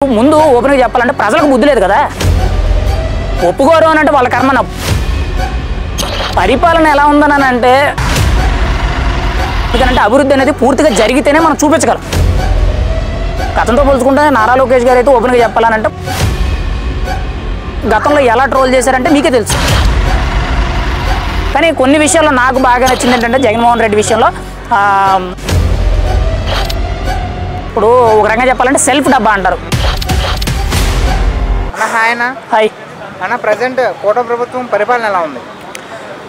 ముందు ఓపెన్గా చెప్పాలంటే ప్రజలకు బుద్ధి లేదు కదా. ఒప్పుకోరు అని అంటే వాళ్ళ కర్మ. పరిపాలన ఎలా ఉందని అంటే ఎందుకంటే అభివృద్ధి అనేది పూర్తిగా జరిగితేనే మనం చూపించగలం. గతంతో పోల్చుకుంటే నారా లోకేష్ గారు అయితే ఓపెన్గా చెప్పాలనంటే గతంలో ఎలా ట్రోల్ చేశారంటే మీకే తెలుసు. కానీ కొన్ని విషయాల్లో నాకు బాగా నచ్చింది ఏంటంటే జగన్మోహన్ రెడ్డి విషయంలో ఇప్పుడు ఒక రకంగా చెప్పాలంటే సెల్ఫ్ డబ్బా అంటారు. హాయ్ అన్న, ప్రజెంట్ కూటమి ప్రభుత్వం పరిపాలన ఎలా ఉంది?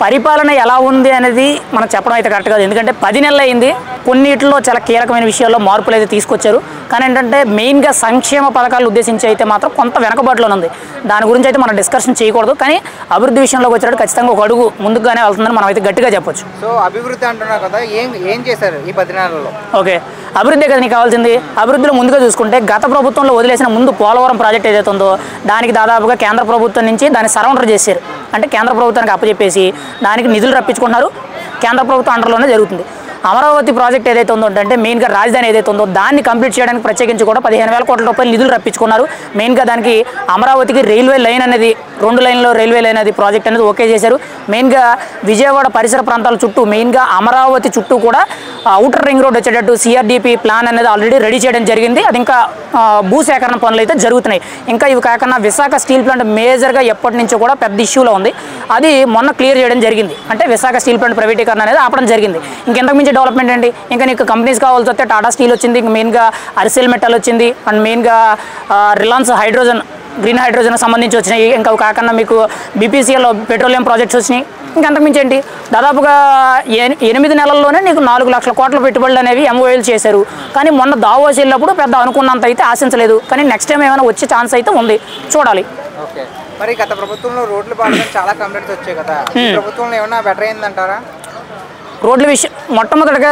పరిపాలన ఎలా ఉంది అనేది మనం చెప్పడం అయితే కరెక్ట్ కాదు. ఎందుకంటే 10 నెలలు అయింది. కొన్నిటిలో చాలా కీలకమైన విషయాల్లో మార్పులు అయితే తీసుకొచ్చారు. కానీ ఏంటంటే మెయిన్గా సంక్షేమ పథకాలు ఉద్దేశించి అయితే మాత్రం కొంత వెనకబాటులో ఉంది. దాని గురించి అయితే మనం డిస్కషన్ చేయకూడదు. కానీ అభివృద్ధి విషయంలోకి వచ్చేటప్పుడు ఖచ్చితంగా ఒక అడుగు ముందుగానే వెళ్తుందని మనం అయితే గట్టిగా చెప్పొచ్చు. సో అభివృద్ధి అంటున్నారు కదా, ఏం చేశారు ఈ 10 నెలల్లో? ఓకే, అభివృద్ధి కదా నీకు కావాల్సింది. అభివృద్ధిలో ముందుగా చూసుకుంటే గత ప్రభుత్వంలో వదిలేసిన ముందు పోలవరం ప్రాజెక్ట్ ఏదైతే ఉందో దానికి దాదాపుగా కేంద్ర ప్రభుత్వం నుంచి దాన్ని సరౌండర్ చేశారు. అంటే కేంద్ర ప్రభుత్వానికి అప్పచెప్పేసి దానికి నిధులు రప్పించుకుంటున్నారు. కేంద్ర ప్రభుత్వం అండర్లోనే జరుగుతుంది. అమరావతి ప్రాజెక్ట్ ఏదైతే ఉందో అంటే మెయిన్గా రాజధాని ఏదైతే ఉందో దాన్ని కంప్లీట్ చేయడానికి ప్రత్యేకించి కూడా 15,000 కోట్ల రూపాయలు నిధులు రప్పించుకున్నారు. మెయిన్గా దానికి అమరావతికి రైల్వే లైన్ అనేది 2 లైన్లో రైల్వే లైన్ అనేది ప్రాజెక్ట్ అనేది ఓకే చేశారు. మెయిన్గా విజయవాడ పరిసర ప్రాంతాల చుట్టూ మెయిన్గా అమరావతి చుట్టూ కూడా ఔటర్ రింగ్ రోడ్ వచ్చేటట్టు సిఆర్డిపి ప్లాన్ అనేది ఆల్రెడీ రెడీ చేయడం జరిగింది. అది ఇంకా భూసేకరణ పనులు అయితే జరుగుతున్నాయి. ఇంకా ఇవి కాకుండా విశాఖ స్టీల్ ప్లాంట్ మేజర్గా ఎప్పటి నుంచో కూడా పెద్ద ఇష్యూలో ఉంది. అది మొన్న క్లియర్ చేయడం జరిగింది. అంటే విశాఖ స్టీల్ ప్లాంట్ ప్రైవేటీకరణ అనేది ఆపడం జరిగింది. ఇంకెంతకు మించి డెవలప్మెంట్ ఏంటి? ఇంకా నీకు కంపెనీస్ కావాల్సి వస్తే టాటా స్టీల్ వచ్చింది, ఇంక మెయిన్గా అరిసెల్ మెటల్ వచ్చింది, అండ్ మెయిన్గా రిలయన్స్ హైడ్రోజన్ గ్రీన్ హైడ్రోజన్కి సంబంధించి వచ్చినాయి. ఇంకా కాకుండా మీకు బీపీసీఎల్ పెట్రోలియం ప్రాజెక్ట్స్ వచ్చినాయి. ఇంకంతకు మించి ఏంటి? దాదాపుగా 8 నెలల్లోనే నీకు 4 లక్షల కోట్ల పెట్టుబడులు అనేవి ఎంఓఏలు చేశారు. కానీ మొన్న దావోస్ వెళ్ళినప్పుడు పెద్ద అనుకున్నంత అయితే ఆశించలేదు. కానీ నెక్స్ట్ టైం ఏమైనా వచ్చే ఛాన్స్ అయితే ఉంది, చూడాలి. ఓకే, మరి గత ప్రభుత్వంలో రోడ్లు బాగాలని చాలా కంప్లైంట్స్ వచ్చాయి కదా, ప్రభుత్వంలో ఏమైనా బెటర్ అయిందంటారా? రోడ్ల విషయం మొట్టమొదటిగా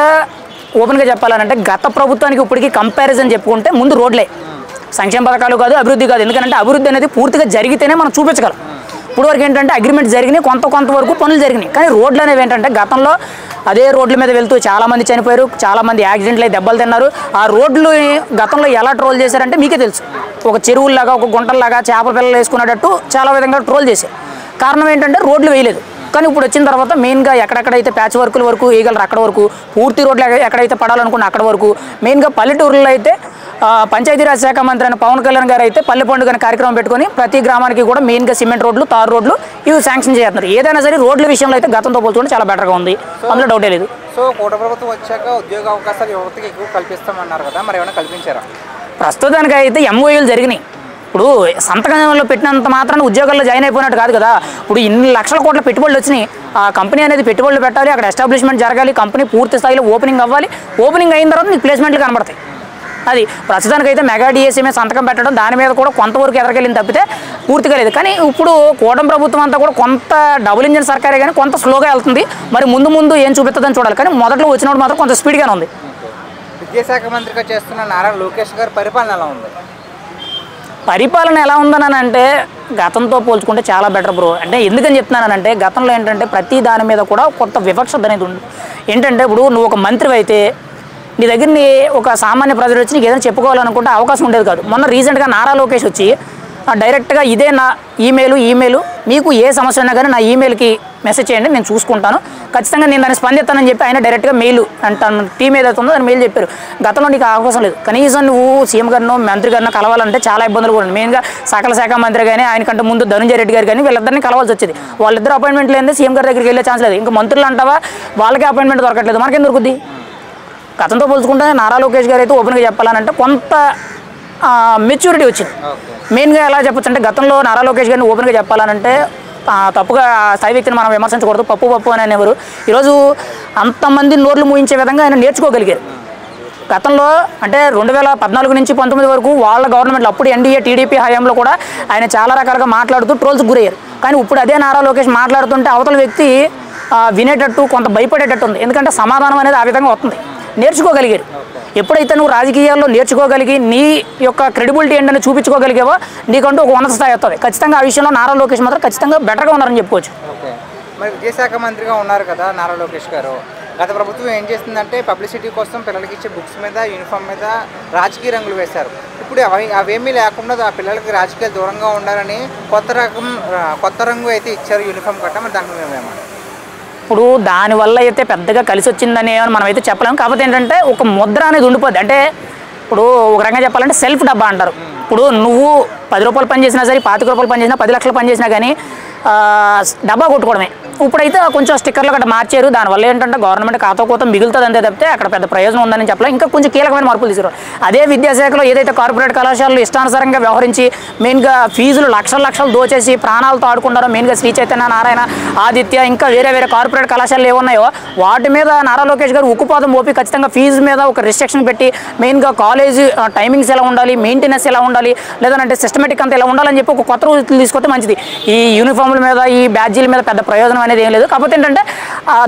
ఓపెన్గా చెప్పాలంటే గత ప్రభుత్వానికి ఇప్పటికీ కంపారిజన్ చెప్పుకుంటే ముందు రోడ్లే. సంక్షేమ పథకాలు కాదు, అభివృద్ధి కాదు. ఎందుకంటే అభివృద్ధి అనేది పూర్తిగా జరిగితేనే మనం చూపించగలం. ఇప్పుడు వరకు ఏంటంటే అగ్రిమెంట్ జరిగినాయి, కొంతవరకు పనులు జరిగినాయి. కానీ రోడ్లు అనేవి ఏంటంటే గతంలో అదే రోడ్ల మీద వెళ్తూ చాలామంది చనిపోయారు, చాలామంది యాక్సిడెంట్లు అయితే దెబ్బలు తిన్నారు. ఆ రోడ్లు గతంలో ఎలా ట్రోల్ చేశారంటే మీకే తెలుసు. ఒక చెరువుల్లాగా, ఒక గుంటల్లాగా చేపల పిల్లలు వేసుకునేటట్టు చాలా విధంగా ట్రోల్ చేశారు. కారణం ఏంటంటే రోడ్లు వేయలేదు. కానీ ఇప్పుడు వచ్చిన తర్వాత మెయిన్గా ఎక్కడెక్కడైతే ప్యాచ్ వర్కుల వరకు వేయగలరు అక్కడ వరకు, పూర్తి రోడ్లు ఎక్కడైతే పడాలనుకున్న అక్కడ వరకు, మెయిన్గా పల్లెటూరులో అయితే పంచాయతీరాజ్ శాఖ మంత్రి అయిన పవన్ కళ్యాణ్ గారు అయితే పల్లె పండుగ అనే కార్యక్రమం పెట్టుకొని ప్రతి గ్రామానికి కూడా మెయిన్గా సిమెంట్ రోడ్లు, తారు రోడ్లు ఇవి శాంక్షన్ చేస్తున్నారు. ఏదైనా సరే రోడ్ల విషయంలో అయితే గతంతో పోల్చుకుంటే చాలా బెటర్గా ఉంది, అందులో డౌటే లేదు. సో కూటమి ప్రభుత్వం వచ్చాక ఉద్యోగ అవకాశాలు యువతకి ఎక్కువ కల్పిస్తామన్నారు కదా, మరి ఏమైనా కల్పించారా? ప్రస్తుతానికి అయితే ఎంఓఏలు జరిగినాయి. ఇప్పుడు సంతకంలో పెట్టినంత మాత్రాన ఉద్యోగాల్లో జాయిన్ అయిపోయినట్టు కాదు కదా. ఇప్పుడు ఇన్ని లక్షల కోట్ల పెట్టుబడులు వచ్చినాయి. ఆ కంపెనీ అనేది పెట్టుబడులు పెట్టాలి, అక్కడ ఎస్టాబ్లిష్మెంట్ జరగాలి, కంపెనీ పూర్తి స్థాయిలో ఓపెనింగ్ అవ్వాలి. ఓపెనింగ్ అయిన తర్వాత నీకు ప్లేస్మెంట్లు కనబడతాయి. అది ప్రస్తుతానికైతే మెగా డిఎస్సీ మీద సంతకం పెట్టడం దాని మీద కూడా కొంతవరకు ఎదరికెళ్ళింది తప్పితే పూర్తిగా లేదు. కానీ ఇప్పుడు కూటమి ప్రభుత్వం అంతా కూడా కొంత డబుల్ ఇంజిన్ సర్కారే కానీ కొంత స్లోగా వెళ్తుంది. మరి ముందు ఏం చూపిస్తుందని చూడాలి. కానీ మొదట్లో వచ్చినప్పుడు మాత్రం కొంత స్పీడ్గానే ఉంది. విద్యాశాఖ మంత్రిగా చేస్తున్న నారా లోకేష్ గారి పరిపాలన ఎలా ఉంది? పరిపాలన ఎలా ఉందని అంటే గతంతో పోల్చుకుంటే చాలా బెటర్ బ్రో. అంటే ఎందుకని చెప్తున్నానంటే గతంలో ఏంటంటే ప్రతి దాని మీద కూడా కొంత వివక్షత అనేది ఉంది. ఏంటంటే ఇప్పుడు నువ్వు ఒక మంత్రి అయితే నీ దగ్గర ఒక సామాన్య ప్రజలు వచ్చి నీకు ఏదైనా చెప్పుకోవాలనుకుంటే అవకాశం ఉండేది కాదు. మొన్న రీసెంట్గా నారా లోకేష్ వచ్చి డైరెక్ట్గా ఇదే నా ఈమెయిల్ మీకు ఏ సమస్య ఉన్నా కానీ నా ఈమెయిల్కి మెసేజ్ చేయండి, నేను చూసుకుంటాను, ఖచ్చితంగా నేను దాన్ని స్పందిస్తానని చెప్పి ఆయన డైరెక్ట్గా మెయిల్ అంటే టీం ఏదైతే ఉందో దాన్ని మెయిల్ చెప్పారు. గతంలో నీకు అవకాశం లేదు. కనీసం నువ్వు సీఎం గారినో మంత్రి గారినో కలవాలంటే చాలా ఇబ్బందులు కూడా ఉంది. మెయిన్గా సకల శాఖ మంత్రి కానీ ఆయనకంటే ముందు ధనంజయ రెడ్డి గారు కానీ వీళ్ళిద్దరిని కలవాల్సి వచ్చేది. వాళ్ళిద్దరు అపాయింట్మెంట్ లేదే సీఎం గారి దగ్గరికి వెళ్ళే ఛాన్స్ లేదు. ఇంకా మంత్రులు అంటావా వాళ్ళకి అపాయింట్మెంట్ దొరకట్లేదు, మనకేం దొరుకుద్ది? గతంతో పోల్చుకుంటే నారా లోకేష్ గారు అయితే ఓపెన్గా చెప్పాలంటే కొంత మెచ్యూరిటీ వచ్చింది. మెయిన్గా ఎలా చెప్పొచ్చు అంటే గతంలో నారా లోకేష్ గారిని ఓపెన్గా చెప్పాలనంటే తప్పుగా స్థాయి వ్యక్తిని మనం విమర్శించకూడదు. పప్పు అని అనేవారు. ఈరోజు అంతమంది నోర్లు మూయించే విధంగా ఆయన నేర్చుకోగలిగారు. గతంలో అంటే 2014 నుంచి 19 వరకు వాళ్ళ గవర్నమెంట్లో అప్పుడు ఎన్డీఏ టీడీపీ హయాంలో కూడా ఆయన చాలా రకాలుగా మాట్లాడుతూ ట్రోల్స్కి గురయ్యారు. కానీ ఇప్పుడు అదే నారా లోకేష్ మాట్లాడుతుంటే అవతల వ్యక్తి వినేటట్టు కొంత భయపడేటట్టు ఉంది. ఎందుకంటే సమాధానం అనేది ఆ విధంగా వస్తుంది. నేర్చుకోగలిగారు. ఎప్పుడైతే నువ్వు రాజకీయాల్లో నేర్చుకోగలిగి నీ యొక్క క్రెడిబిలిటీ ఏంటని చూపించుకోగలిగావో నీకంటూ ఒక ఉన్నత స్థాయి వస్తుంది. ఖచ్చితంగా ఆ విషయంలో నారా లోకేష్ మాత్రం ఖచ్చితంగా బెటర్గా ఉన్నారని చెప్పుకోవచ్చు. మరి విద్యాశాఖ మంత్రిగా ఉన్నారు కదా నారా లోకేష్ గారు, గత ప్రభుత్వం ఏం చేస్తుందంటే పబ్లిసిటీ కోసం పిల్లలకి ఇచ్చే బుక్స్ మీద యూనిఫామ్ మీద రాజకీయ రంగులు వేశారు. ఇప్పుడు అవేమీ లేకుండా ఆ పిల్లలకి రాజకీయాలు దూరంగా ఉండాలని కొత్త రంగు అయితే ఇచ్చారు యూనిఫామ్ కట్ట. మరి దాంట్లో మేమేమన్నా ఇప్పుడు దానివల్ల అయితే పెద్దగా కలిసి వచ్చిందని మనం అయితే చెప్పలేము. కాకపోతే ఏంటంటే ఒక ముద్ర అనేది ఉండిపోద్ది. అంటే ఇప్పుడు ఒక రకంగా చెప్పాలంటే సెల్ఫ్ డబ్బా అంటారు. ఇప్పుడు నువ్వు 10 రూపాయలు పని చేసినా సరే, 25 రూపాయలు పని చేసినా, 10 లక్షలు పని చేసినా కానీ డబ్బా కొట్టుకోవడమే. ఇప్పుడైతే కొంచెం స్టిక్కర్లు గట్రా మార్చారు. దానివల్ల ఏంటంటే గవర్నమెంట్ ఖాతా కోతం మిగులుతుంది అంతే తప్పితే అక్కడ పెద్ద ప్రయోజనం ఉందని చెప్పలేదు. ఇంకా కొంచెం కీలకమైన మార్పులు తీసుకురావాలి. అదే విద్యాశాఖలో ఏదైతే కార్పొరేట్ కళాశాలలు ఇష్టానుసారంగా వ్యవహరించి మెయిన్గా ఫీజులు లక్షలు దోచేసి ప్రాణాలతో ఆడుకున్నారో, మెయిన్గా శ్రీ చైతన్య, నారాయణ, ఆదిత్య, ఇంకా వేరే కార్పొరేట్ కళాశాలలు ఏమున్నాయో వాటి మీద నారా లోకేష్ గారు ఉక్కుపాదం మోపి ఖచ్చితంగా ఫీజు మీద ఒక రిస్ట్రిక్షన్ పెట్టి మెయిన్గా కాలేజ్ టైమింగ్స్ ఎలా ఉండాలి, మెయింటెనెన్స్ ఎలా ఉండాలి, లేదంటే సిస్టమేటిక్ అంతా ఎలా ఉండాలని చెప్పి ఒక కొత్త రూల్స్ తీసుకొస్తే మంచిది. ఈ యూనిఫామ్ల మీద, ఈ బ్యాడ్జీల మీద పెద్ద ప్రయోజనం అనేది ఏం లేదు. కాకపోతే ఏంటంటే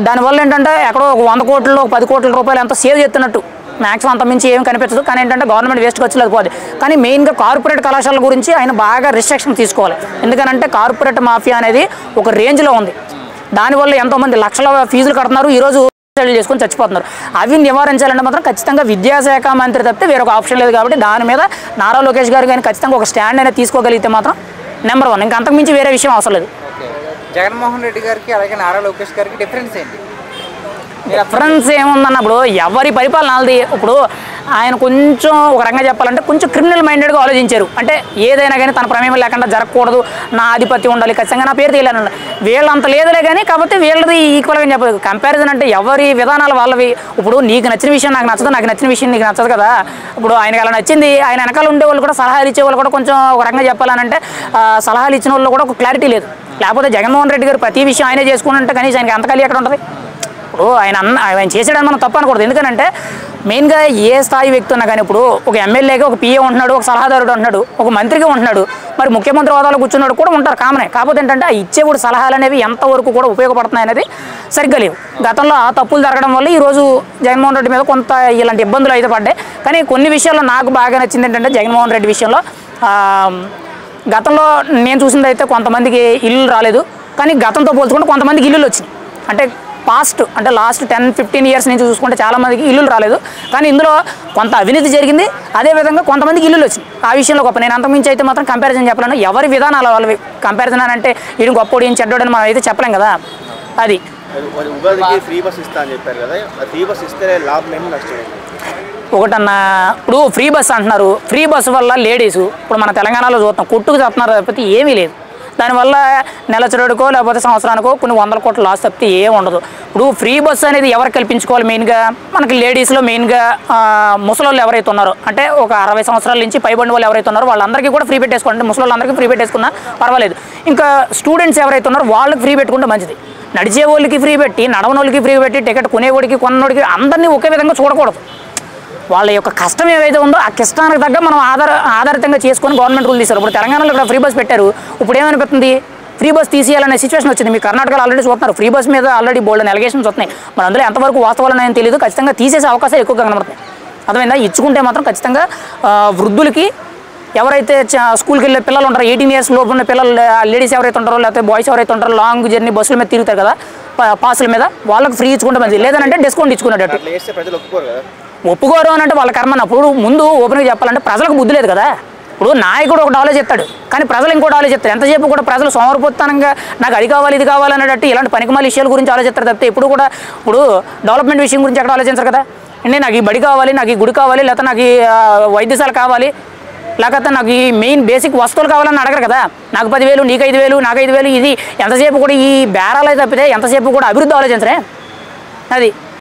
దానివల్ల ఏంటంటే ఎక్కడో 100 కోట్లు 10 కోట్ల రూపాయలు ఎంతో సేవ్ చేస్తున్నట్టు మ్యాక్సిమం అంత మించి ఏం కనిపించదు. కానీ ఏంటంటే గవర్నమెంట్ వేస్ట్ ఖర్చులేదు పోదు. కానీ మెయిన్గా కార్పొరేట్ కళాశాలల గురించి ఆయన బాగా రిస్ట్రిక్షన్ తీసుకోవాలి. ఎందుకనంటే కార్పొరేట్ మాఫియా అనేది ఒక రేంజ్లో ఉంది. దానివల్ల ఎంతోమంది లక్షల ఫీజులు కడుతున్నారు, ఈరోజు చేసుకొని చచ్చిపోతున్నారు. అవి నివారించాలంటే మాత్రం ఖచ్చితంగా విద్యాశాఖ మంత్రి తప్పితే వేరొక ఆప్షన్ లేదు. కాబట్టి దాని మీద నారా లోకేష్ గారు కానీ ఖచ్చితంగా ఒక స్టాండ్ అనేది తీసుకోగలిగితే మాత్రం నెంబర్ 1. ఇంకా అంతకుమించి వేరే విషయం అవసరం లేదు. జగన్మోహన్ రెడ్డి గారికి అలాగే నారా లోకేష్ గారికి డిఫరెన్స్ ఏంటి? డిఫరెన్స్ ఏముందన్నప్పుడు ఎవరి పరిపాలన వాళ్ళది. ఇప్పుడు ఆయన కొంచెం ఒక రకంగా చెప్పాలంటే కొంచెం క్రిమినల్ మైండెడ్గా ఆలోచించారు. అంటే ఏదైనా కానీ తన ప్రమేయం లేకుండా జరగకూడదు, నా ఆధిపత్యం ఉండాలి, ఖచ్చితంగా నా పేరు తెలియాలి. వీళ్ళంత లేదులే కానీ కాకపోతే వీళ్ళది ఈక్వల్గా చెప్పదు. కంపారిజన్ అంటే ఎవరి విధానాలు వాళ్ళవి. ఇప్పుడు నీకు నచ్చిన విషయం నాకు నచ్చదు, నాకు నచ్చిన విషయం నీకు నచ్చదు కదా. ఇప్పుడు ఆయనకి అలా నచ్చింది. ఆయన వెనకాల ఉండే వాళ్ళు కూడా, సలహాలు ఇచ్చే వాళ్ళు కూడా కొంచెం ఒక రకంగా చెప్పాలంటే సలహాలు ఇచ్చిన వాళ్ళు కూడా ఒక క్లారిటీ లేదు. లేకపోతే జగన్మోహన్ రెడ్డి గారు ప్రతి విషయం ఆయనే చేసుకుంటుంటే కనీసం ఆయనకి అంతకాలి ఎక్కడ ఉంటుంది. ఇప్పుడు ఆయన చేసేయడానికి మనం తప్పు అనకూడదు. ఎందుకంటే మెయిన్గా ఏ స్థాయి వ్యక్తి ఉన్నా కానీ ఇప్పుడు ఒక ఎమ్మెల్యేగా ఒక పిఏ ఉంటున్నాడు, ఒక సలహాదారుడు ఉంటున్నాడు, ఒక మంత్రిగా ఉంటున్నాడు, మరి ముఖ్యమంత్రి హోదాలో కూర్చున్నాడు కూడా ఉంటారు, కామనే. కాకపోతే ఏంటంటే ఆ ఇచ్చేవాడు సలహాలు అనేవి ఎంతవరకు కూడా ఉపయోగపడుతున్నాయి అనేది సరిగ్గా లేవు. గతంలో ఆ తప్పులు జరగడం వల్ల ఈరోజు జగన్మోహన్ రెడ్డి మీద కొంత ఇలాంటి ఇబ్బందులు అయితే పడ్డాయి. కానీ కొన్ని విషయాల్లో నాకు బాగా నచ్చింది ఏంటంటే జగన్మోహన్ రెడ్డి విషయంలో గతంలో నేను చూసింది అయితే కొంతమందికి ఇల్లు రాలేదు, కానీ గతంతో పోల్చుకుంటే కొంతమందికి ఇల్లులు వచ్చినాయి. అంటే లాస్ట్ 10-15 ఇయర్స్ నుంచి చూసుకుంటే చాలామందికి ఇల్లులు రాలేదు, కానీ ఇందులో కొంత అవినీతి జరిగింది. అదేవిధంగా కొంతమందికి ఇల్లులు వచ్చినాయి. ఆ విషయంలో గొప్ప. నేను అంతకుమించి అయితే మాత్రం కంపారిజన్ చెప్పలేను. ఎవరి విధానాలు వాళ్ళవి. కంపారిజన్ అని అంటే ఈయన గొప్పోడు, ఈయన చెడ్డోడని మనం అయితే చెప్పలేం కదా. అది ఫ్రీ బస్ ఇస్తా అని చెప్పారు కదా, ఫ్రీ బస్ ఇస్తే లాభం ఏమి నష్టం? ఒకటన్నా ఇప్పుడు ఫ్రీ బస్ అంటున్నారు. ఫ్రీ బస్సు వల్ల లేడీసు ఇప్పుడు మన తెలంగాణలో చూస్తాం కొట్టుకు చెప్తున్నారు తప్పితే ఏమీ లేదు. దానివల్ల నెలచరుడుకో లేకపోతే సంవత్సరానికో కొన్ని 100 కోట్ల లాస్ తప్పితే ఏం ఉండదు. ఇప్పుడు ఫ్రీ బస్సు అనేది ఎవరు కల్పించుకోవాలి? మెయిన్గా మనకి లేడీస్లో మెయిన్గా ముసలోళ్ళు ఎవరైతే ఉన్నారో, అంటే ఒక 60 సంవత్సరాల నుంచి పైబడిన వాళ్ళు ఎవరైతే ఉన్నారో వాళ్ళందరికీ కూడా ఫ్రీ పెట్టేసుకోండి. ముసలోళ్ళందరికీ ఫ్రీ పెట్టేసుకున్నా పర్వాలేదు. ఇంకా స్టూడెంట్స్ ఎవరైతే ఉన్నారో వాళ్ళకి ఫ్రీ పెట్టుకుంటే మంచిది. నడిచే వాళ్ళకి ఫ్రీ పెట్టి, నడవని వాళ్ళకి ఫ్రీ పెట్టి, టికెట్ కొనేవాడికి కొన్నోడికి అందరినీ ఒకే విధంగా చూడకూడదు. వాళ్ళ యొక్క కష్టం ఏవైతే ఉందో ఆ కష్టానికి తగ్గ మనం ఆధారితంగా చేసుకొని గవర్నమెంట్ రూల్ తీశారు. ఇప్పుడు తెలంగాణలో ఇక్కడ ఫ్రీ బస్ పెట్టారు. ఇప్పుడు ఏమనిపిస్తుంది? ఫ్రీ బస్ తీసేయాలనే సిచ్యువేషన్ వచ్చింది. మీ కర్ణాటకలో ఆల్రెడీ చూస్తున్నారు. ఫ్రీ బస్ మీద ఆల్రెడీ బోల్డ్ ఎలిగేషన్స్ వస్తున్నాయి. మరి అందులో ఎంతవరకు వాస్తవాలు నేను తెలియదు. ఖచ్చితంగా తీసేసే అవకాశాలు ఎక్కువగా కనబడుతున్నాయి. అర్థమైందా? ఇచ్చుకుంటే మాత్రం ఖచ్చితంగా వృద్ధులకి, ఎవరైతే స్కూల్కి వెళ్ళే పిల్లలు ఉంటారో, 18 ఇయర్స్ లోపు ఉన్న పిల్లలు, లేడీస్ ఎవరైతే ఉంటారో లేకపోతే బాయ్స్ ఎవరైతే ఉంటారో లాంగ్ జర్నీ బస్సుల మీద తిరుగుతారు కదా పాసుల మీద, వాళ్ళకి ఫ్రీ ఇచ్చుకుంటే మంచిది. లేదంటే డిస్కౌంట్ ఇచ్చుకున్నట్టు. ఒప్పుకోరు అని అంటే వాళ్ళ కర్మ. అప్పుడు ముందు ఓపెన్గా చెప్పాలంటే ప్రజలకు బుద్ధి లేదు కదా. ఇప్పుడు నాయకుడు ఒకటి ఆలోచిస్తాడు, కానీ ప్రజలు ఇంకోటి ఆలోచిస్తారు. ఎంతసేపు కూడా ప్రజలు సోమరిపోతానంగా నాకు అది కావాలి ఇది కావాలనేటట్టు ఇలాంటి పనికిమాల విషయాల గురించి ఆలోచిస్తారు తప్పితే ఇప్పుడు డెవలప్మెంట్ విషయం గురించి ఎక్కడ ఆలోచించరు కదా. అంటే నాకు ఈ బడి కావాలి, నాకు ఈ గుడి కావాలి, లేకపోతే నాకు ఈ వైద్యశాల కావాలి, లేకపోతే నాకు ఈ మెయిన్ బేసిక్ వస్తువులు కావాలని అడగరు కదా. నాకు 10,000, నీకు 5,000, నాకు 5,000, ఇది ఎంతసేపు కూడా ఈ బేరాలు తప్పితే ఎంతసేపు కూడా అభివృద్ధి ఆలోచించరే. అది